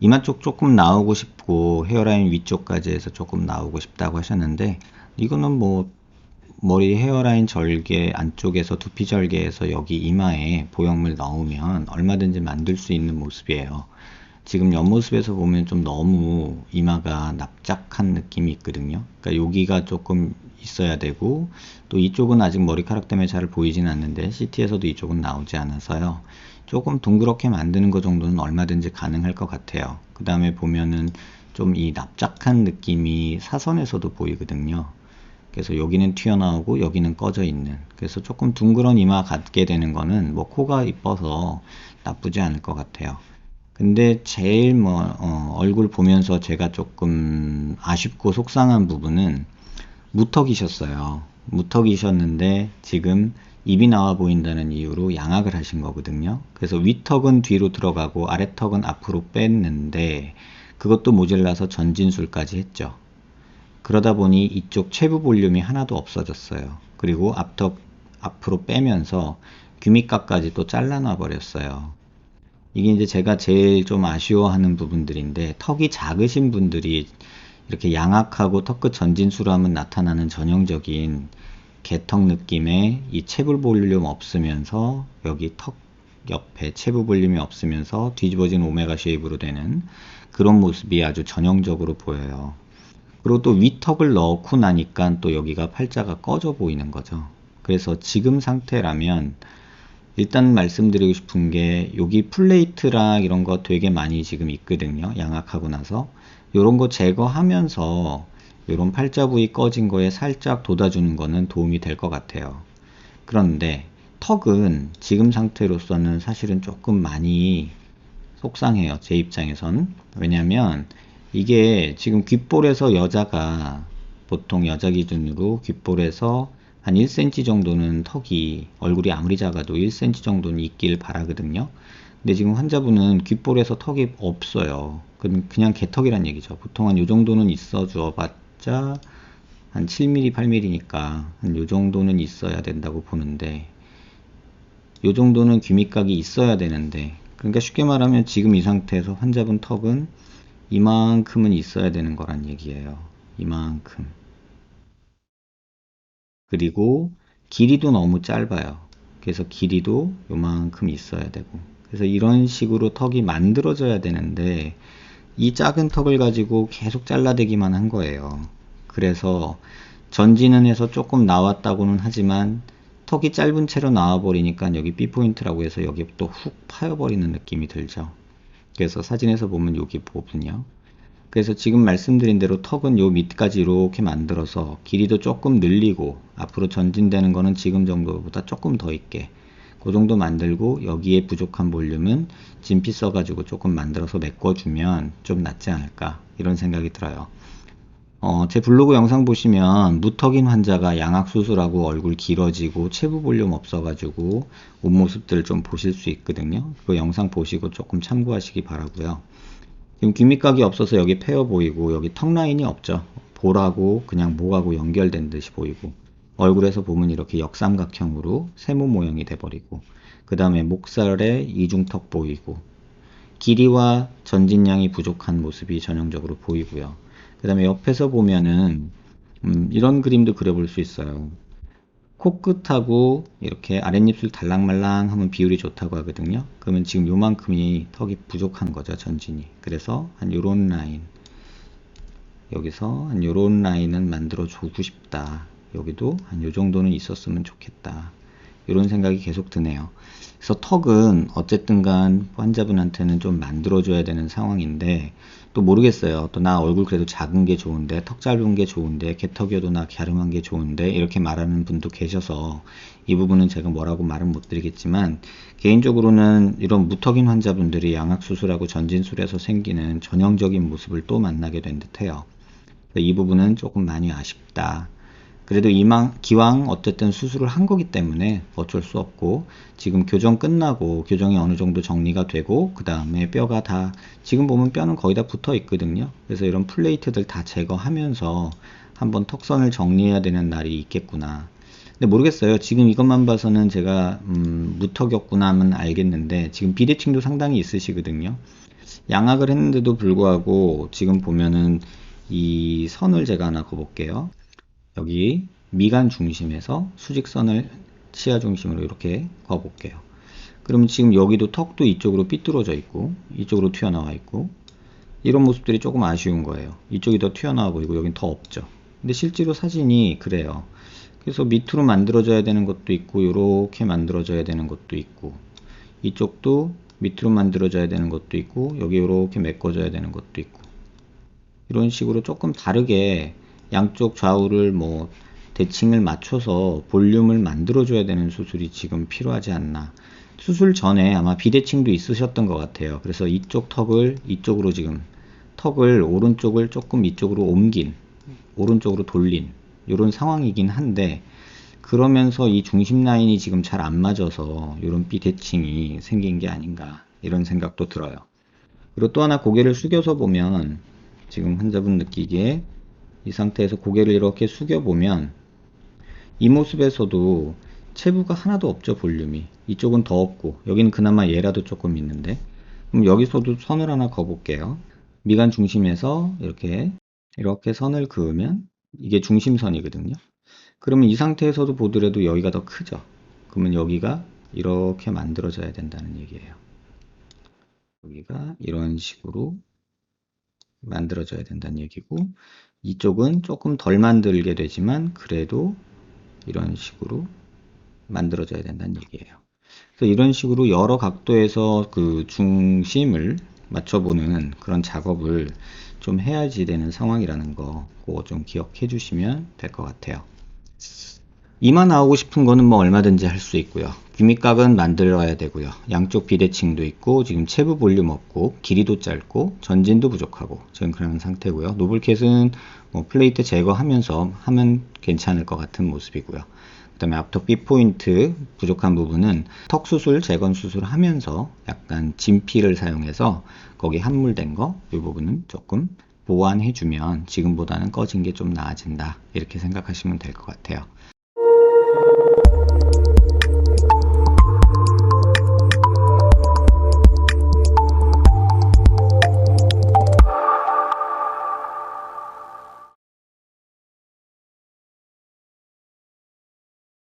이마 쪽 조금 나오고 싶고 헤어라인 위쪽까지 해서 조금 나오고 싶다고 하셨는데, 이거는 뭐 머리 헤어라인 절개 안쪽에서 두피 절개해서 여기 이마에 보형물 넣으면 얼마든지 만들 수 있는 모습이에요. 지금 옆모습에서 보면 좀 너무 이마가 납작한 느낌이 있거든요. 그러니까 여기가 조금 있어야 되고, 또 이쪽은 아직 머리카락 때문에 잘 보이진 않는데 CT에서도 이쪽은 나오지 않아서요. 조금 둥그렇게 만드는 것 정도는 얼마든지 가능할 것 같아요. 그 다음에 보면은 좀 이 납작한 느낌이 사선에서도 보이거든요. 그래서 여기는 튀어나오고 여기는 꺼져 있는, 그래서 조금 둥그런 이마 갖게 되는 거는 뭐 코가 이뻐서 나쁘지 않을 것 같아요. 근데 제일 얼굴 보면서 제가 조금 아쉽고 속상한 부분은 무턱이셨어요. 무턱이셨는데 지금 입이 나와 보인다는 이유로 양악을 하신 거거든요. 그래서 위턱은 뒤로 들어가고 아래턱은 앞으로 뺐는데, 그것도 모자라서 전진술까지 했죠. 그러다 보니 이쪽 체부 볼륨이 하나도 없어졌어요. 그리고 앞턱 앞으로 빼면서 귀밑각까지 또 잘라놔 버렸어요. 이게 이제 제가 제일 좀 아쉬워하는 부분들인데, 턱이 작으신 분들이 이렇게 양악하고 턱끝 전진술하면 나타나는 전형적인 개턱 느낌의 이 체부 볼륨 없으면서 여기 턱 옆에 체부 볼륨이 없으면서 뒤집어진 오메가 쉐입으로 되는 그런 모습이 아주 전형적으로 보여요. 그리고 또 위턱을 넣고 나니까 또 여기가 팔자가 꺼져 보이는 거죠. 그래서 지금 상태라면 일단 말씀드리고 싶은 게, 여기 플레이트랑 이런 거 되게 많이 지금 있거든요. 양악하고 나서 요런 거 제거하면서 요런 팔자 부위 꺼진 거에 살짝 돋아주는 거는 도움이 될 것 같아요. 그런데 턱은 지금 상태로서는 사실은 조금 많이 속상해요, 제 입장에선. 왜냐면 이게 지금 귓볼에서 여자가 보통 여자 기준으로 귓볼에서 한 1cm 정도는 턱이, 얼굴이 아무리 작아도 1cm 정도는 있길 바라거든요. 근데 지금 환자분은 귓볼에서 턱이 없어요. 그냥 개턱이란 얘기죠. 보통 한 요 정도는 있어 주어봤자 한 7mm, 8mm니까 한 요 정도는 있어야 된다고 보는데, 요 정도는 귀밑각이 있어야 되는데, 그러니까 쉽게 말하면 지금 이 상태에서 환자분 턱은 이만큼은 있어야 되는 거란 얘기예요. 이만큼. 그리고 길이도 너무 짧아요. 그래서 길이도 요만큼 있어야 되고, 그래서 이런 식으로 턱이 만들어져야 되는데 이 작은 턱을 가지고 계속 잘라대기만 한 거예요. 그래서 전진은 해서 조금 나왔다고는 하지만 턱이 짧은 채로 나와버리니까 여기 B포인트라고 해서 여기 또 훅 파여버리는 느낌이 들죠. 그래서 사진에서 보면 여기 부분이요. 그래서 지금 말씀드린 대로 턱은 요 밑까지 이렇게 만들어서 길이도 조금 늘리고, 앞으로 전진되는 거는 지금 정도보다 조금 더 있게 그 정도 만들고, 여기에 부족한 볼륨은 진피 써가지고 조금 만들어서 메꿔주면 좀 낫지 않을까, 이런 생각이 들어요. 제 블로그 영상 보시면 무턱인 환자가 양악수술하고 얼굴 길어지고 체부 볼륨 없어가지고 옷 모습들을 좀 보실 수 있거든요. 그 영상 보시고 조금 참고하시기 바라고요. 지금 귀밑각이 없어서 여기 패여 보이고 여기 턱 라인이 없죠. 볼하고 그냥 목하고 연결된 듯이 보이고, 얼굴에서 보면 이렇게 역삼각형으로 세모 모양이 돼버리고, 그 다음에 목살에 이중턱 보이고, 길이와 전진량이 부족한 모습이 전형적으로 보이고요. 그 다음에 옆에서 보면은 이런 그림도 그려볼 수 있어요. 코끝하고 이렇게 아랫입술 달랑말랑 하면 비율이 좋다고 하거든요. 그러면 지금 요만큼이 턱이 부족한 거죠, 전진이. 그래서 한 요런 라인, 여기서 한 요런 라인은 만들어 주고 싶다. 여기도 한 요 정도는 있었으면 좋겠다, 이런 생각이 계속 드네요. 그래서 턱은 어쨌든 간 환자분한테는 좀 만들어줘야 되는 상황인데, 또 모르겠어요. 또 나 얼굴 그래도 작은 게 좋은데, 턱 짧은 게 좋은데, 개턱이어도 나 갸름한 게 좋은데, 이렇게 말하는 분도 계셔서 이 부분은 제가 뭐라고 말은 못 드리겠지만, 개인적으로는 이런 무턱인 환자분들이 양악수술하고 전진술에서 생기는 전형적인 모습을 또 만나게 된 듯해요. 이 부분은 조금 많이 아쉽다. 그래도 기왕 어쨌든 수술을 한 거기 때문에 어쩔 수 없고, 지금 교정 끝나고 교정이 어느 정도 정리가 되고, 그 다음에 뼈가 다, 지금 보면 뼈는 거의 다 붙어 있거든요. 그래서 이런 플레이트들 다 제거하면서 한번 턱선을 정리해야 되는 날이 있겠구나. 근데 모르겠어요. 지금 이것만 봐서는 제가 무턱이었구나 하면 알겠는데, 지금 비대칭도 상당히 있으시거든요. 양악을 했는데도 불구하고 지금 보면은 이 선을 제가 하나 그어볼게요. 여기 미간 중심에서 수직선을 치아 중심으로 이렇게 그어볼게요. 그러면 지금 여기도 턱도 이쪽으로 삐뚤어져 있고 이쪽으로 튀어나와 있고 이런 모습들이 조금 아쉬운 거예요. 이쪽이 더 튀어나와 보이고 여긴 더 없죠. 근데 실제로 사진이 그래요. 그래서 밑으로 만들어져야 되는 것도 있고 이렇게 만들어져야 되는 것도 있고 이쪽도 밑으로 만들어져야 되는 것도 있고 여기 이렇게 메꿔져야 되는 것도 있고 이런 식으로 조금 다르게 양쪽 좌우를 뭐 대칭을 맞춰서 볼륨을 만들어줘야 되는 수술이 지금 필요하지 않나. 수술 전에 아마 비대칭도 있으셨던 것 같아요. 그래서 이쪽 턱을 이쪽으로 지금 턱을 오른쪽을 조금 이쪽으로 옮긴 오른쪽으로 돌린 이런 상황이긴 한데 그러면서 이 중심 라인이 지금 잘 안 맞아서 이런 비대칭이 생긴 게 아닌가 이런 생각도 들어요. 그리고 또 하나 고개를 숙여서 보면 지금 환자분 느끼기에 이 상태에서 고개를 이렇게 숙여보면 이 모습에서도 체부가 하나도 없죠. 볼륨이 이쪽은 더 없고 여기는 그나마 얘라도 조금 있는데 그럼 여기서도 선을 하나 그어볼게요. 미간 중심에서 이렇게 선을 그으면 이게 중심선이거든요. 그러면 이 상태에서도 보더라도 여기가 더 크죠. 그러면 여기가 이렇게 만들어져야 된다는 얘기예요. 여기가 이런 식으로 만들어져야 된다는 얘기고 이쪽은 조금 덜 만들게 되지만 그래도 이런 식으로 만들어져야 된다는 얘기예요. 그래서 이런 식으로 여러 각도에서 그 중심을 맞춰보는 그런 작업을 좀 해야지 되는 상황이라는 거 그거 좀 기억해 주시면 될 것 같아요. 이마 나오고 싶은 거는 뭐 얼마든지 할 수 있고요. 귀밑각은 만들어야 되고요. 양쪽 비대칭도 있고 지금 체부 볼륨 없고 길이도 짧고 전진도 부족하고 지금 그런 상태고요. 노블캣은 뭐 플레이트 제거하면서 하면 괜찮을 것 같은 모습이고요. 그 다음에 앞턱 B포인트 부족한 부분은 턱 수술, 재건 수술 하면서 약간 진피를 사용해서 거기 함몰된 거 이 부분은 조금 보완해주면 지금보다는 꺼진 게 좀 나아진다 이렇게 생각하시면 될 것 같아요.